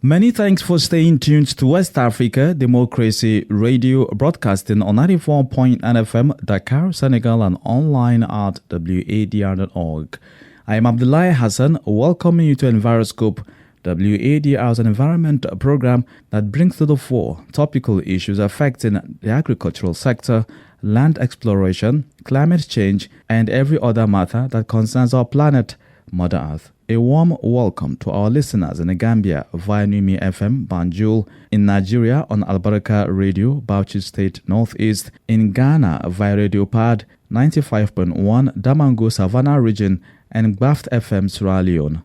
Many thanks for staying tuned to West Africa Democracy Radio, broadcasting on 94.9 FM, Dakar, Senegal, and online at WADR.org. I am Abdullahi Hassan, welcoming you to Enviroscope. WADR is an environment program that brings to the fore topical issues affecting the agricultural sector, land exploration, climate change, and every other matter that concerns our planet, Mother Earth. A warm welcome to our listeners in the Gambia via Numi FM, Banjul, in Nigeria on Albaraka Radio, Bauchi State Northeast, in Ghana via Radio Pad 95.1, Damango Savannah region, and Gbaft FM Sierra Leone.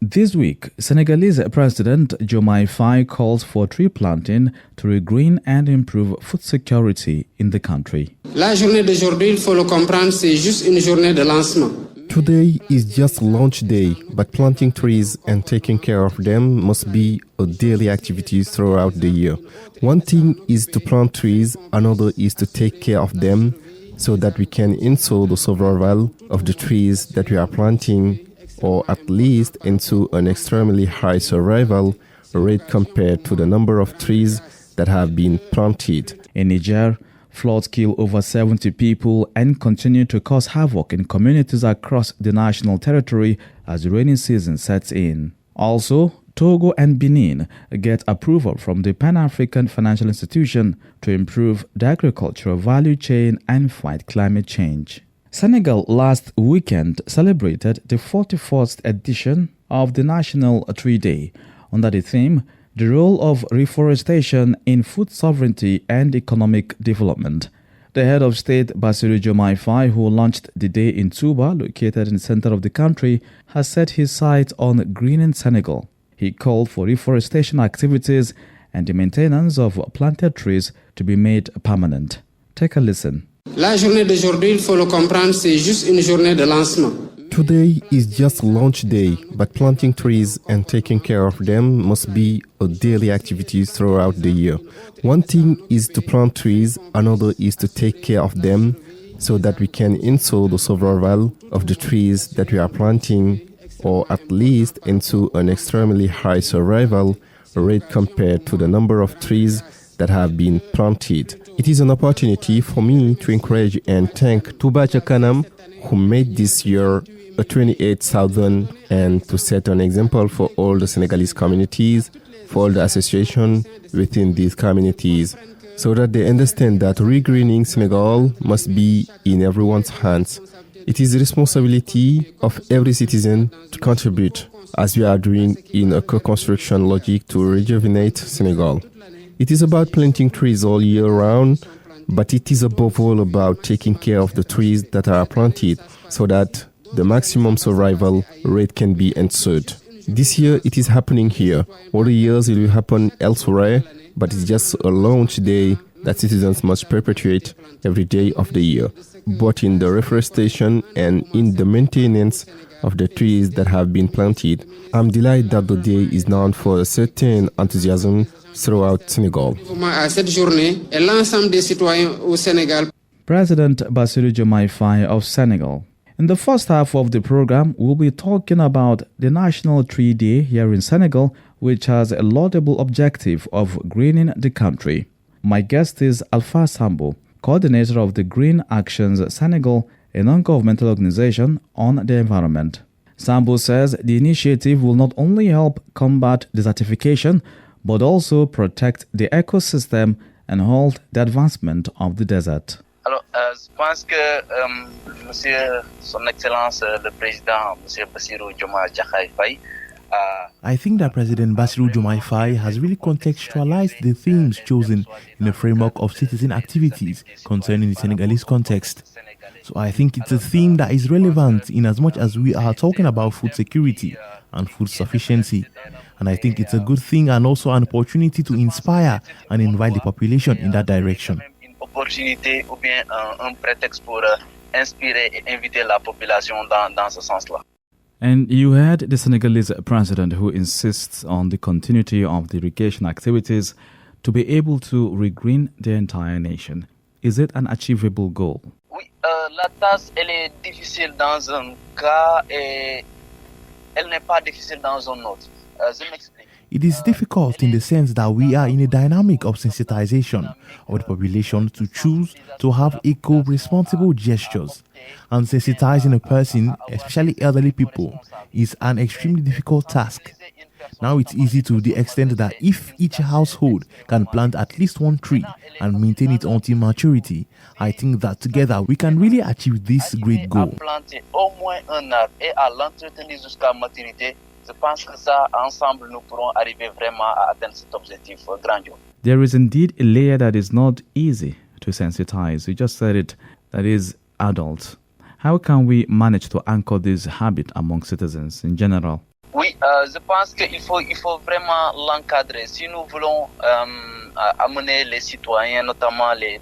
This week, Senegalese President Diomaye Faye calls for tree planting to regreen and improve food security in the country. La journée d'aujourd'hui, il faut le comprendre, c'est juste une journée de lancement. Today is just launch day, but planting trees and taking care of them must be a daily activity throughout the year. One thing is to plant trees, another is to take care of them so that we can ensure the survival of the trees that we are planting, or at least ensure an extremely high survival rate compared to the number of trees that have been planted. In Niger, floods kill over 70 people and continue to cause havoc in communities across the national territory as the rainy season sets in. Also, Togo and Benin get approval from the Pan-African Financial Institution to improve the agricultural value chain and fight climate change. Senegal last weekend celebrated the 41st edition of the National Tree Day under the theme The Role of Reforestation in Food Sovereignty and Economic Development. The head of state, Bassirou Diomaye Faye, who launched the day in Touba, located in the center of the country, has set his sights on greening Senegal. He called for reforestation activities and the maintenance of planted trees to be made permanent. Take a listen. La journée d'aujourd'hui, il faut le comprendre, c'est juste une journée de lancement. Today is just launch day, but planting trees and taking care of them must be a daily activity throughout the year. One thing is to plant trees, another is to take care of them so that we can ensure the survival of the trees that we are planting, or at least ensure an extremely high survival rate compared to the number of trees that have been planted. It is an opportunity for me to encourage and thank Touba Chakanam, who made this year a 28,000, and to set an example for all the Senegalese communities, for all the associations within these communities, so that they understand that regreening Senegal must be in everyone's hands. It is the responsibility of every citizen to contribute, as we are doing in a co-construction logic to rejuvenate Senegal. It is about planting trees all year round, but it is above all about taking care of the trees that are planted so that the maximum survival rate can be ensured. This year it is happening here. Other years it will happen elsewhere, but it's just a launch day that citizens must perpetuate every day of the year, both in the reforestation and in the maintenance of the trees that have been planted. I'm delighted that the day is known for a certain enthusiasm throughout Senegal. President Bassirou Diomaye Faye of Senegal. In the first half of the program, we'll be talking about the National Tree Day here in Senegal, which has a laudable objective of greening the country. My guest is Alpha Sambo, coordinator of the Green Actions Senegal, a non-governmental organization on the environment. Sambo says the initiative will not only help combat desertification, but also protect the ecosystem and halt the advancement of the desert. Alors, je pense que Monsieur Son Excellence le Président, Monsieur Bassirou Diomaye Faye, I think that President Bassirou Diomaye Faye has really contextualized the themes chosen in the framework of citizen activities concerning the Senegalese context. So I think it's a theme that is relevant in as much as we are talking about food security and food sufficiency. And I think it's a good thing and also an opportunity to inspire and invite the population in that direction. Opportunité ou bien un prétexte pour inspirer et inviter la population dans ce sens-là. And you heard the Senegalese president who insists on the continuity of the irrigation activities to be able to regreen the entire nation. Is it an achievable goal? Oui, la tâche elle est difficile dans un cas et elle n'est pas difficile dans un autre. Je m'explique. It is difficult in the sense that we are in a dynamic of sensitization of the population to choose to have eco-responsible gestures. And sensitizing a person, especially elderly people, is an extremely difficult task. Now it's easy to the extent that if each household can plant at least one tree and maintain it until maturity, I think that together we can really achieve this great goal. Planter au moins un arbre et à l'entretenir jusqu'à maturité, je pense que ça, ensemble, nous pourrons arriver vraiment à atteindre cet objectif grandiose. There is indeed a layer that is not easy to sensitize. You just said it, that is adults. How can we manage to anchor this habit among citizens in general? Oui, je pense qu'il faut vraiment l'encadrer. Si nous voulons amener les citoyens, notamment les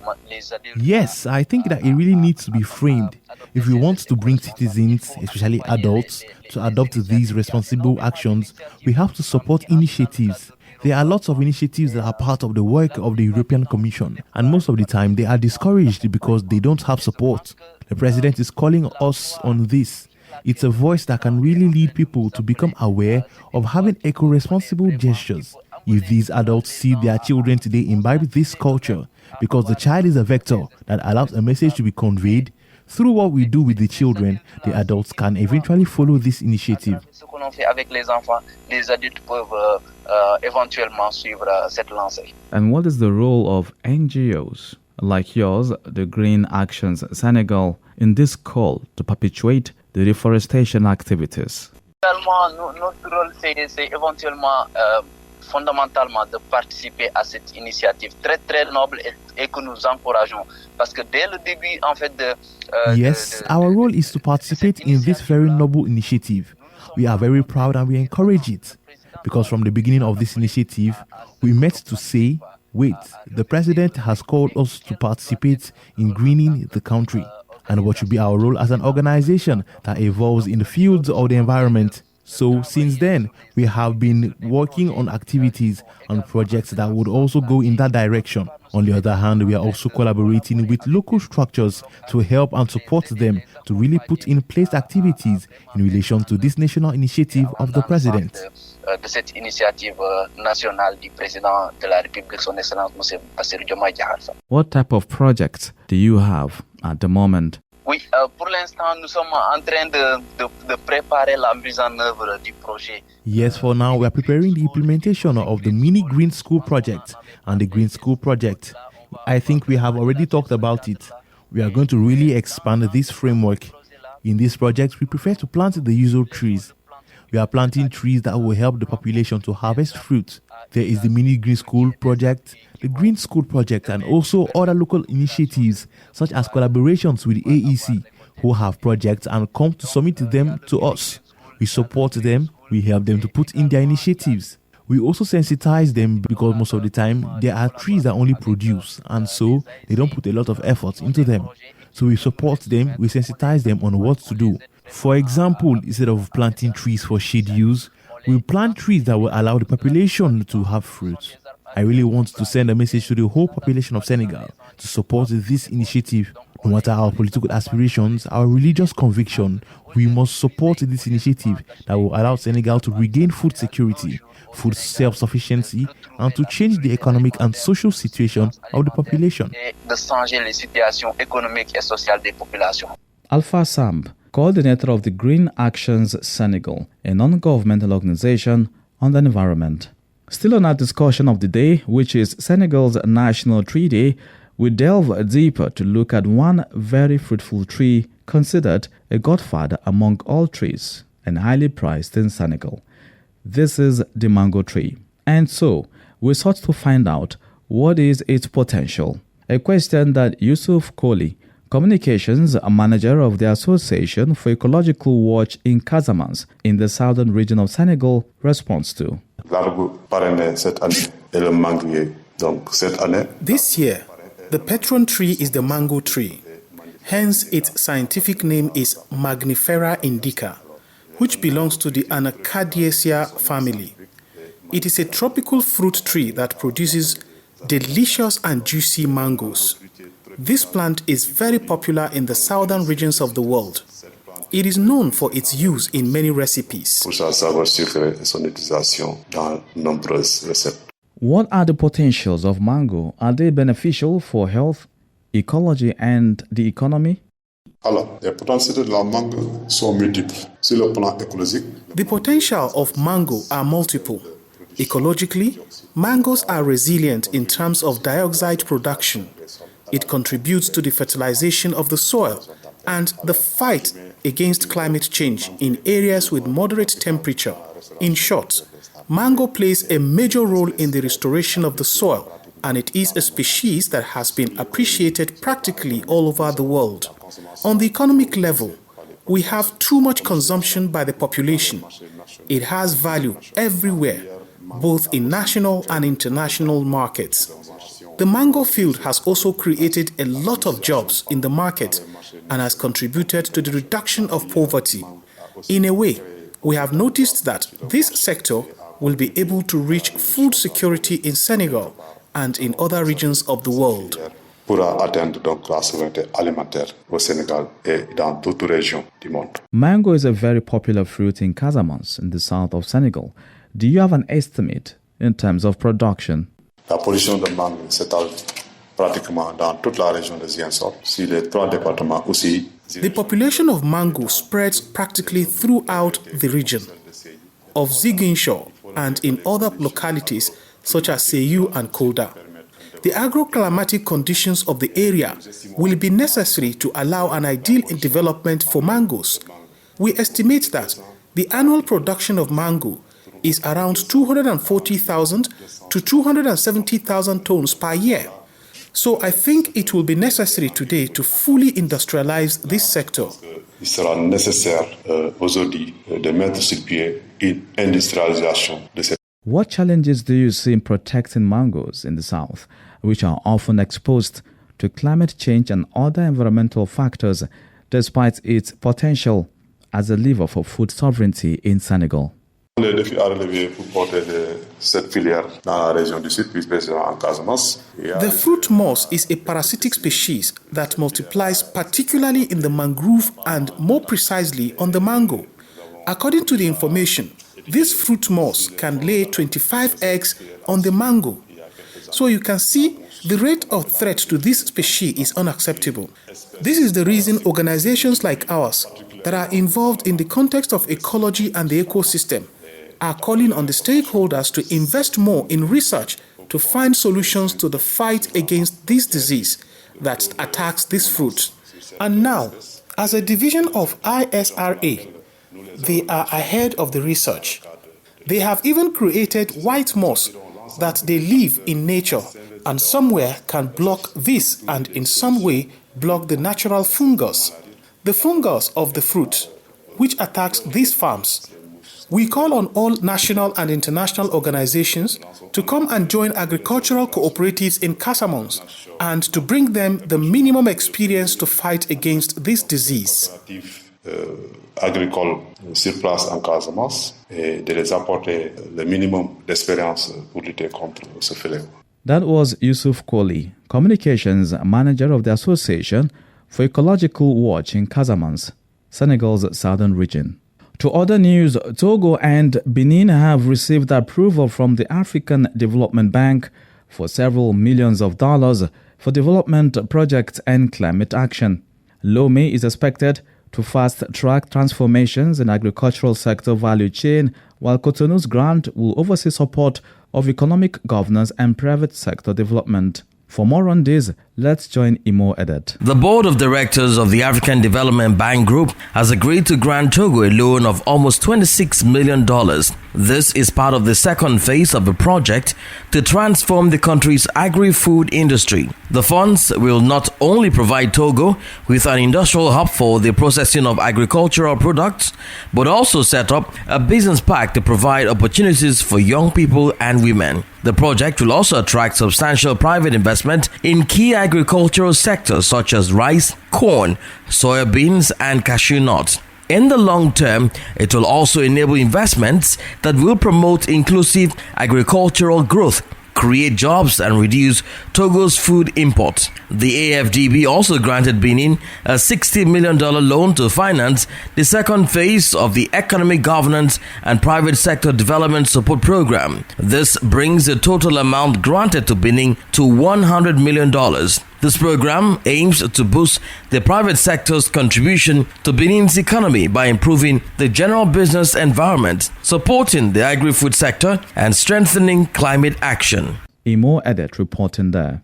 adultes. Yes, I think that it really needs to be framed. If we want to bring citizens, especially adults, to adopt these responsible actions, we have to support initiatives. There are lots of initiatives that are part of the work of the European Commission, and most of the time they are discouraged because they don't have support. The President is calling us on this. It's a voice that can really lead people to become aware of having eco-responsible gestures. If these adults see their children today imbibe this culture, because the child is a vector that allows a message to be conveyed, through what we do with the children, the adults can eventually follow this initiative. Ce que l'on fait avec les enfants, les adultes peuvent éventuellement suivre cette lancée. And what is the role of NGOs like yours, the Green Actions Senegal, in this call to perpetuate the reforestation activities? Notre rôle, c'est éventuellement, fondamentalement, de participer à cette initiative très très noble et que nous encourageons. Parce que dès le début, en fait, Yes, our role is to participate in this very noble initiative. We are very proud and we encourage it. Because from the beginning of this initiative, we met to say, wait, the President has called us to participate in greening the country. And what should be our role as an organization that evolves in the fields of the environment. So since then, we have been working on activities and projects that would also go in that direction. On the other hand, we are also collaborating with local structures to help and support them to really put in place activities in relation to this national initiative of the President. De cette initiative nationale du président de la République, son Excellence M. Bassirou Diomaye Diakhar Faye. What type of projects do you have at the moment? Oui, pour l'instant, nous sommes en train de préparer la mise en œuvre du projet. Yes, for now, we are preparing the implementation of the Mini Green School Project and the Green School Project. I think we have already talked about it. We are going to really expand this framework. In this project, we prefer to plant the usual trees. We are planting trees that will help the population to harvest fruit. There is the Mini Green School Project, the Green School Project, and also other local initiatives such as collaborations with the AEC, who have projects and come to submit them to us. We support them, we help them to put in their initiatives. We also sensitize them because most of the time there are trees that only produce, and so they don't put a lot of effort into them. So we support them, we sensitize them on what to do. For example, instead of planting trees for shade use, we plant trees that will allow the population to have fruit. I really want to send a message to the whole population of Senegal to support this initiative. No matter our political aspirations, our religious conviction, we must support this initiative that will allow Senegal to regain food security, food self-sufficiency, and to change the economic and social situation of the population. De changer les situations économiques et sociales des populations. Alpha Samb, coordinator of the Green Actions Senegal, a non-governmental organization on the environment. Still on our discussion of the day, which is Senegal's National Tree Day, we delve deeper to look at one very fruitful tree considered a godfather among all trees and highly prized in Senegal. This is the mango tree. And so, we sought to find out what is its potential. A question that Yusuf Koli, communications manager of the Association for Ecological Watch in Casamance in the southern region of Senegal, responds to. This year, the patron tree is the mango tree. Hence, its scientific name is Magnifera indica, which belongs to the Anacardiaceae family. It is a tropical fruit tree that produces delicious and juicy mangoes. This plant is very popular in the southern regions of the world. It is known for its use in many recipes. Pour sa saveur sucrée et son utilisation dans nombreuses recettes. What are the potentials of mango? Are they beneficial for health, ecology, and the economy? Alors, les potentialités de la mangue sont multiples. Sur le plan écologique, The potential of mango are multiple. Ecologically, mangoes are resilient in terms of dioxide production. It contributes to the fertilization of the soil and the fight against climate change in areas with moderate temperature. In short, mango plays a major role in the restoration of the soil, and it is a species that has been appreciated practically all over the world. On the economic level, we have too much consumption by the population. It has value everywhere, both in national and international markets. The mango field has also created a lot of jobs in the market and has contributed to the reduction of poverty. In a way, we have noticed that this sector will be able to reach food security in Senegal and in other regions of the world. pourra atteindre donc la souveraineté alimentaire au Sénégal et dans toute région du monde. Mango is a very popular fruit in Casamance, in the south of Senegal. Do you have an estimate in terms of production? La production de mangue s'étale pratiquement dans toute la région de Ziguinchor, sur les 3 départements aussi. The population of mango spreads practically throughout the region of Ziguinchor and in other localities such as Seyou and Kolda. The agroclimatic conditions of the area will be necessary to allow an ideal development for mangoes. We estimate that the annual production of mango is around 240,000 to 270,000 tons per year. So I think it will be necessary today to fully industrialize this sector. Il sera nécessaire aujourd'hui de mettre sur pied une industrialisation de cette. What challenges do you see in protecting mangoes in the south, which are often exposed to climate change and other environmental factors, despite its potential as a lever for food sovereignty in Senegal? Les défis à relever pour porter cette filière dans la région du Sud, plus spécialement en Casamance. The fruit moss is a parasitic species that multiplies particularly in the mangrove and more precisely on the mango. According to the information, this fruit moss can lay 25 eggs on the mango. So you can see the rate of threat to this species is unacceptable. This is the reason organizations like ours that are involved in the context of ecology and the ecosystem are calling on the stakeholders to invest more in research to find solutions to the fight against this disease that attacks this fruit. And now, as a division of ISRA, they are ahead of the research. They have even created white moss that they live in nature and somewhere can block this and in some way block the natural fungus, the fungus of the fruit, which attacks these farms. We call on all national and international organizations to come and join agricultural cooperatives in Casamance and to bring them the minimum experience to fight against this disease. Agricoles sur place en Casamance et de les apporter le minimum d'expérience pour lutter contre ce fléau. That was Yusuf Koli, Communications Manager of the Association for Ecological Watch in Casamance, Senegal's southern region. To other news, Togo and Benin have received approval from the African Development Bank for several millions of dollars for development projects and climate action. Lomé is expected to fast-track transformations in agricultural sector value chain, while Cotonou's grant will oversee support of economic governance and private sector development. For more on this, let's join Imo Edet. The board of directors of the African Development Bank Group has agreed to grant Togo a loan of almost $26 million. This is part of the second phase of a project to transform the country's agri-food industry. The funds will not only provide Togo with an industrial hub for the processing of agricultural products, but also set up a business park to provide opportunities for young people and women. The project will also attract substantial private investment in key agricultural sectors such as rice, corn, soya beans, and cashew nuts. In the long term, it will also enable investments that will promote inclusive agricultural growth, create jobs and reduce Togo's food imports. The AFDB also granted Benin a $60 million loan to finance the second phase of the Economic Governance and Private Sector Development Support Program. This brings the total amount granted to Benin to $100 million. This program aims to boost the private sector's contribution to Benin's economy by improving the general business environment, supporting the agri-food sector, and strengthening climate action. Imo Edet reporting there.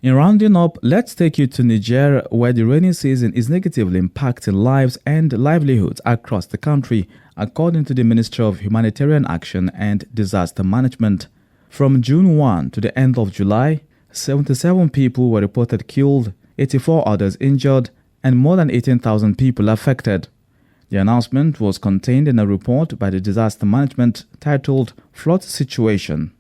In rounding up, let's take you to Niger, where the rainy season is negatively impacting lives and livelihoods across the country, according to the Ministry of Humanitarian Action and Disaster Management. From June 1 to the end of July, 77 people were reported killed, 84 others injured, and more than 18,000 people affected. The announcement was contained in a report by the Disaster Management titled Flood Situation.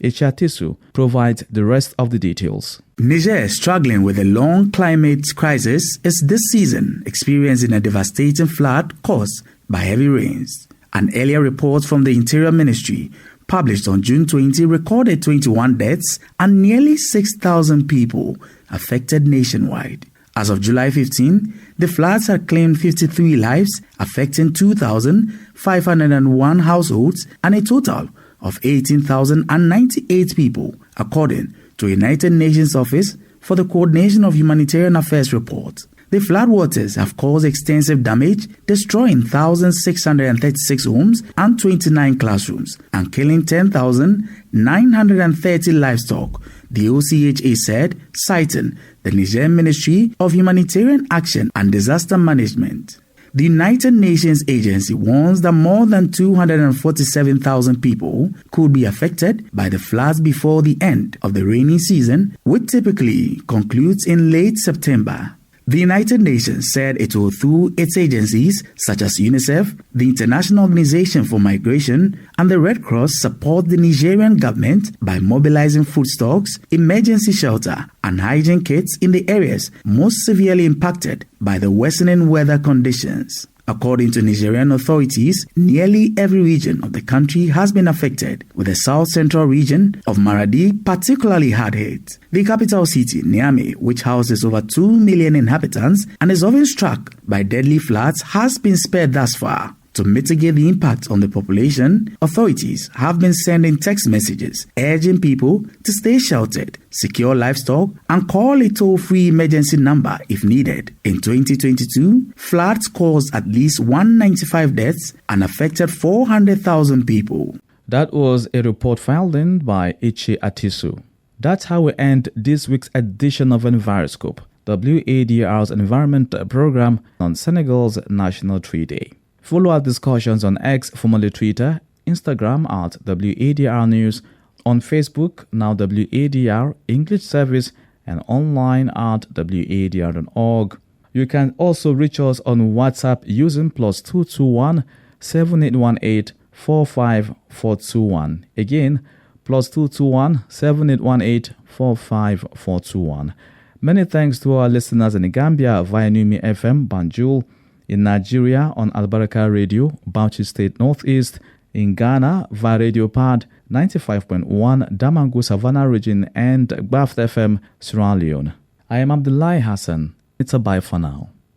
Echatisu provides the rest of the details. Niger, struggling with a long climate crisis, is this season experiencing a devastating flood caused by heavy rains. An earlier report from the Interior Ministry published on June 20 recorded 21 deaths and nearly 6,000 people affected nationwide. As of July 15, the floods had claimed 53 lives, affecting 2,501 households and a total of 18,098 people, according to United Nations Office for the Coordination of Humanitarian Affairs report. The floodwaters have caused extensive damage, destroying 1,636 homes and 29 classrooms, and killing 10,930 livestock, the OCHA said, citing the Niger Ministry of Humanitarian Action and Disaster Management. The United Nations agency warns that more than 247,000 people could be affected by the floods before the end of the rainy season, which typically concludes in late September. The United Nations said it will, through its agencies such as UNICEF, the International Organization for Migration, and the Red Cross, support the Nigerian government by mobilizing food stocks, emergency shelter, and hygiene kits in the areas most severely impacted by the worsening weather conditions. According to Nigerian authorities, nearly every region of the country has been affected, with the south-central region of Maradi particularly hard hit. The capital city, Niamey, which houses over 2 million inhabitants and is often struck by deadly floods, has been spared thus far. To mitigate the impact on the population, authorities have been sending text messages urging people to stay sheltered, secure livestock, and call a toll-free emergency number if needed. In 2022, floods caused at least 195 deaths and affected 400,000 people. That was a report filed in by Ichi Atisu. That's how we end this week's edition of Enviroscope, WADR's environment program on Senegal's National Tree Day. Follow our discussions on X, formerly Twitter, Instagram at WADR News, on Facebook, now WADR English Service, and online at WADR.org. You can also reach us on WhatsApp using +221 7818 45421. Again, +221 7818 45421. Many thanks to our listeners in Gambia via Numi FM, Banjul, in Nigeria on Albaraka Radio, Bauchi State Northeast, in Ghana via Radio Pad 95.1, Damangu Savannah Region, and Gbaft FM, Sierra Leone. I am Abdullahi Hassan. It's a bye for now.